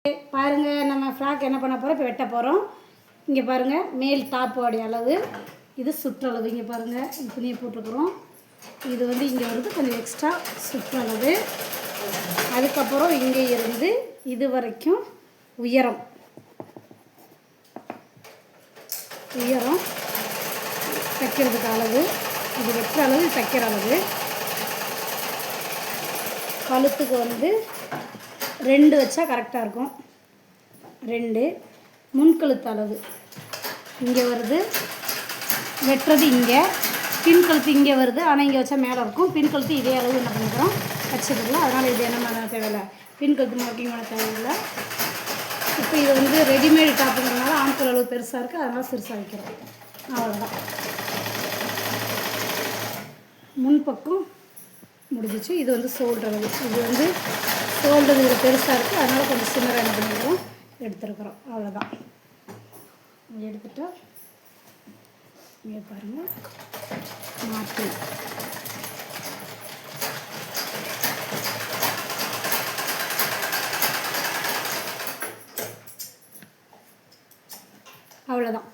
பாருங்கள், நம்ம ஃப்ராக் என்ன பண்ண போகிறோம், இப்போ வெட்ட போகிறோம். இங்கே பாருங்கள், மேல் டாப்போடைய அளவு, இது சுற்றளவு. இங்கே பாருங்கள், துணியை போட்டுக்கிறோம். இது வந்து இங்கே வந்து கொஞ்சம் எக்ஸ்ட்ரா சுற்றளவு. அதுக்கப்புறம் இங்கே இருந்து இது வரைக்கும் உயரம் தைக்கிறதுக்கு அளவு. இது வெட்டுற அளவு, தைக்கிற அளவு. கழுத்துக்கு வந்து 2 வச்சா கரெக்டாக இருக்கும். 2 முன்கழுத்து அளவு இங்கே வருது, வெட்டுறது இங்கே. பின் கழுத்து இங்கே வருது, ஆனால் இங்கே வச்சா மேலே இருக்கும். பின் கழுத்து இதே அளவு என்ன பண்ணிக்கிறோம், வச்சதில்லை. அதனால் இது என்ன பண்ண தேவையில்லை, பின் கழுத்து மார்க்கிங் பண்ண தேவையில்லை. இப்போ இது வந்து ரெடிமேடு டாப்புங்கிறதுனால ஆண்கள் அளவு பெருசாக இருக்குது, அதனால் சிறுசாக வைக்கிறோம். அவ்வளோதான். முன்பக்கம் முடிஞ்சிச்சு. இது வந்து ஷோல்டர் அளவு. இது வந்து ஷோல்டர் இது பெருசாக இருக்குது, அதனால் கொஞ்சம் சின்னதாக என்ன பண்ணிக்கிறோம், எடுத்துருக்குறோம். அவ்வளோதான். எடுத்துட்டா இங்கே பாருங்கள், மாற்றி அவ்வளோதான்.